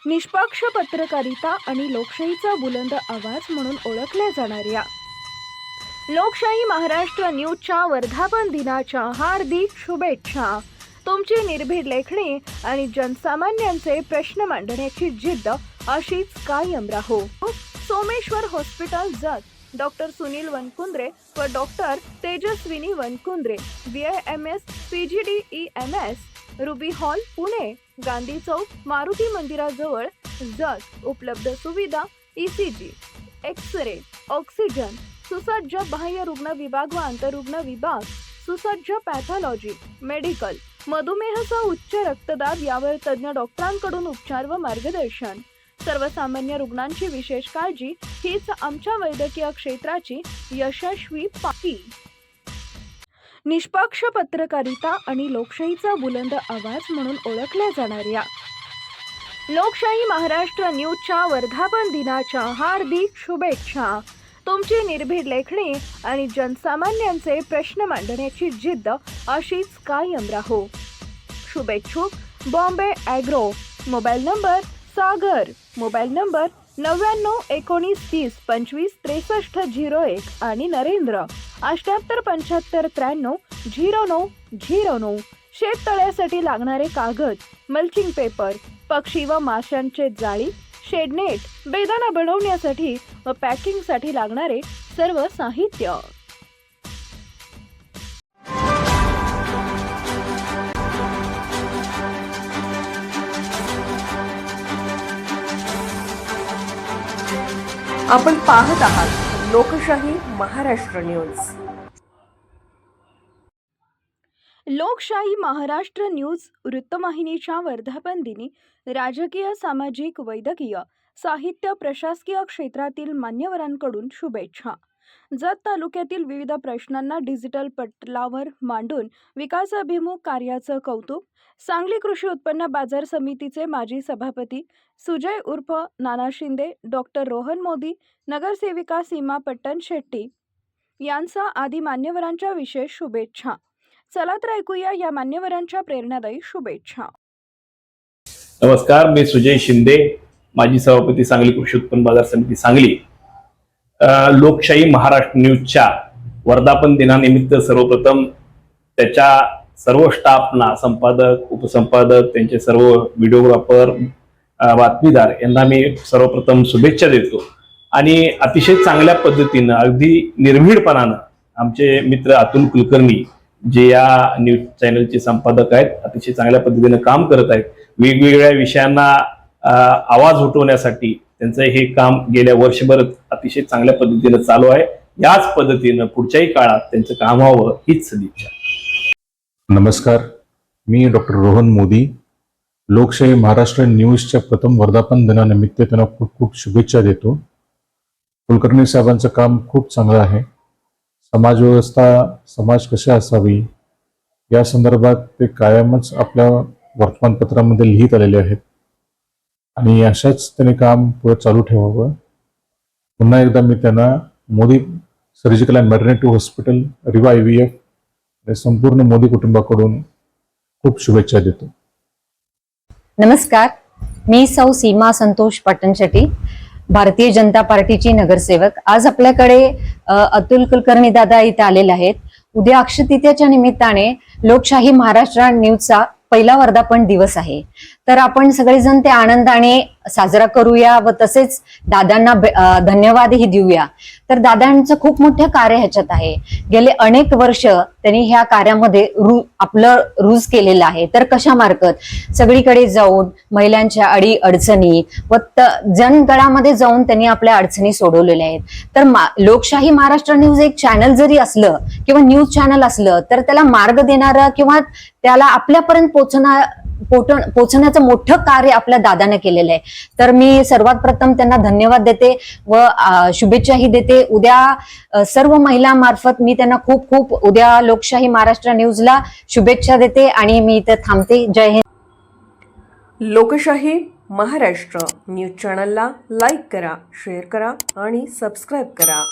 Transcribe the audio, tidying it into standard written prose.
निष्पक्ष पत्रकारिता आणि लोकशाहीचा बुलंद आवाज म्हणून ओळखल्या जाणाऱ्या लोकशाही महाराष्ट्र न्यूजच्या वर्धापन दिनाच्या हार्दिक शुभेच्छा। तुमची निर्भीड लेखणी आणि जनसामान्यांचे प्रश्न मांडण्याची जिद्द अशीच कायम राहो। सोमेश्वर हॉस्पिटल जत, डॉक्टर सुनील वनकुंद्रे व doctor Tejaswini Vankundre, BAMS PGDEMS, Ruby Hall Pune, Gandhi Chowk, Maruti मंदिराजवळ जत। उपलब्ध सुविधा ECG, एक्स-रे, ऑक्सिजन, सुसज्ज बाह्य रुग्ण विभाग व आंतररुग्ण विभाग, सुसज्ज पॅथॉलॉजी, मेडिकल, मधुमेहासह उच्च रक्तदाब यावर तज्ञ डॉक्टरांकडून उपचार व मार्गदर्शन। सर्वसामान्य रुग्णांची विशेष काळजी हीच आमच्या वैद्यकीय क्षेत्राची यशस्वी पाठी। निष्पक्ष पत्रकारिता आणि लोकशाहीचा बुलंद आवाज म्हणून ओळखल्या जाणाऱ्या लोकशाही महाराष्ट्र न्यूजच्या वर्धापन दिनाच्या हार्दिक शुभेच्छा। तुमची निर्भीड लेखणी आणि जनसामान्यांचे प्रश्न मांडण्याची जिद्द अशीच कायम राहो। शुभेच्छुक बॉम्बे ॲग्रो। मोबाईल नंबर सागर, मोबाईल नंबर 991930256301 आणि नरेंद्र 7875930909। शेततळ्यासाठी लागणारे कागद, मल्चिंग पेपर, पक्षी व माशांचे जाळी, शेडनेट, बेदाणा बनवण्यासाठी व पॅकिंगसाठी लागणारे सर्व साहित्य। आपण पाहत आहात लोकशाही महाराष्ट्र न्यूज। लोकशाही महाराष्ट्र न्यूज वृत्तवाहिनीच्या वर्धापन दिनी राजकीय, सामाजिक, वैद्यकीय, साहित्य, प्रशासकीय क्षेत्रातील मान्यवरांकडून शुभेच्छा। जत तालुक्यातील विविध प्रश्नांना डिजिटल पटलावर मांडून विकासाभिमुख कार्याचं कौतुक। सांगली कृषी उत्पन्न बाजार समितीचे माजी सभापती सुजय उर्फ नाना शिंदे, डॉक्टर रोहन मोदी, नगरसेविका सीमा पट्टण शेट्टी यांचा आदी मान्यवरांच्या विशेष शुभेच्छा। चला तर ऐकूया या मान्यवरांच्या प्रेरणादायी शुभेच्छा। नमस्कार, मी सुजय शिंदे, माजी सभापती सांगली कृषी उत्पन्न बाजार समिती सांगली। लोकशाही महाराष्ट्र न्यूजच्या वर्धापन दिनानिमित्त सर्वप्रथम त्याच्या सर्व स्टाफना, संपादक, उपसंपादक, त्यांचे सर्व व्हिडिओग्राफर, बातमीदार यांना मी सर्वप्रथम शुभेच्छा देतो। आणि अतिशय चांगल्या पद्धतीनं, अगदी निर्भीडपणानं आमचे मित्र अतुल कुलकर्णी जे या न्यूज चॅनलचे संपादक आहेत, अतिशय चांगल्या पद्धतीनं काम करत आहेत। वेगवेगळ्या विषयांना आवाज उठवण्यासाठी त्यांचं हे काम गेल्या वर्षभर अतिशय चांगल्या पद्धतीनं चालू आहे। याच पद्धतीनं पुढच्याही काळात त्यांचं काम व्हावं हीच सदिच्छा। नमस्कार, मी डॉक्टर रोहन मोदी, लोकशाही महाराष्ट्र न्यूजच्या प्रथम वर्धापन दिनानिमित्त त्यांना खूप खूप शुभेच्छा देतो। कुलकर्णी साहेबांचं काम खूप चांगलं आहे। समाज व्यवस्था, समाज कशी असावी या संदर्भात ते कायमच आपल्या वर्तमानपत्रामध्ये लिहित आलेले आहेत आणि अशाच त्यांनी काम पुढे चालू ठेवावं। पुन्हा एकदा मी त्यांना Modi surgical and maternity hospital, Riva IVF संपूर्ण मोदी कुटुंबाकडून खूप शुभेच्छा देतो। नमस्कार, मी सौ सीमा संतोष पट्टणशेट्टी, भारतीय जनता पार्टीची नगरसेवक। आज आपल्याकडे अतुल कुलकर्णी दादा इथे आलेले आहेत। उद्या अक्षय तृतीयेच्या निमित्ताने लोकशाही महाराष्ट्र न्यूजचा पहिला वर्धापन दिवस आहे, तर आपण सगळेजण ते आनंदाने साजरा करूया व तसेच दादांना धन्यवादही देऊया। तर दादांचं खूप मोठं कार्य ह्याच्यात आहे। गेले अनेक वर्ष त्यांनी ह्या कार्यामध्ये आपलं रूज केलेलं आहे। तर कशा मार्फत सगळीकडे जाऊन महिलांच्या अडचणी व जनगणामध्ये जाऊन त्यांनी आपल्या अडचणी सोडवलेल्या आहेत। तर लोकशाही महाराष्ट्र न्यूज एक चॅनल जरी असलं किंवा न्यूज चॅनल असलं तर त्याला मार्ग देणारं किंवा त्याला आपल्यापर्यंत पोहोचण्याचं मोठं कार्य आपल्या दादाने केलेलं आहे। तर मी सर्वात प्रथम त्यांना धन्यवाद देते व शुभेच्छाही देते। उद्या सर्व महिला मार्फत मी त्यांना खूप खूप उद्या लोकशाही महाराष्ट्र न्यूजला शुभेच्छा देते आणि मी इथे थांबते। जय हिंद। लोकशाही महाराष्ट्र न्यूज चॅनलला लाईक करा, शेअर करा आणि सबस्क्राईब करा।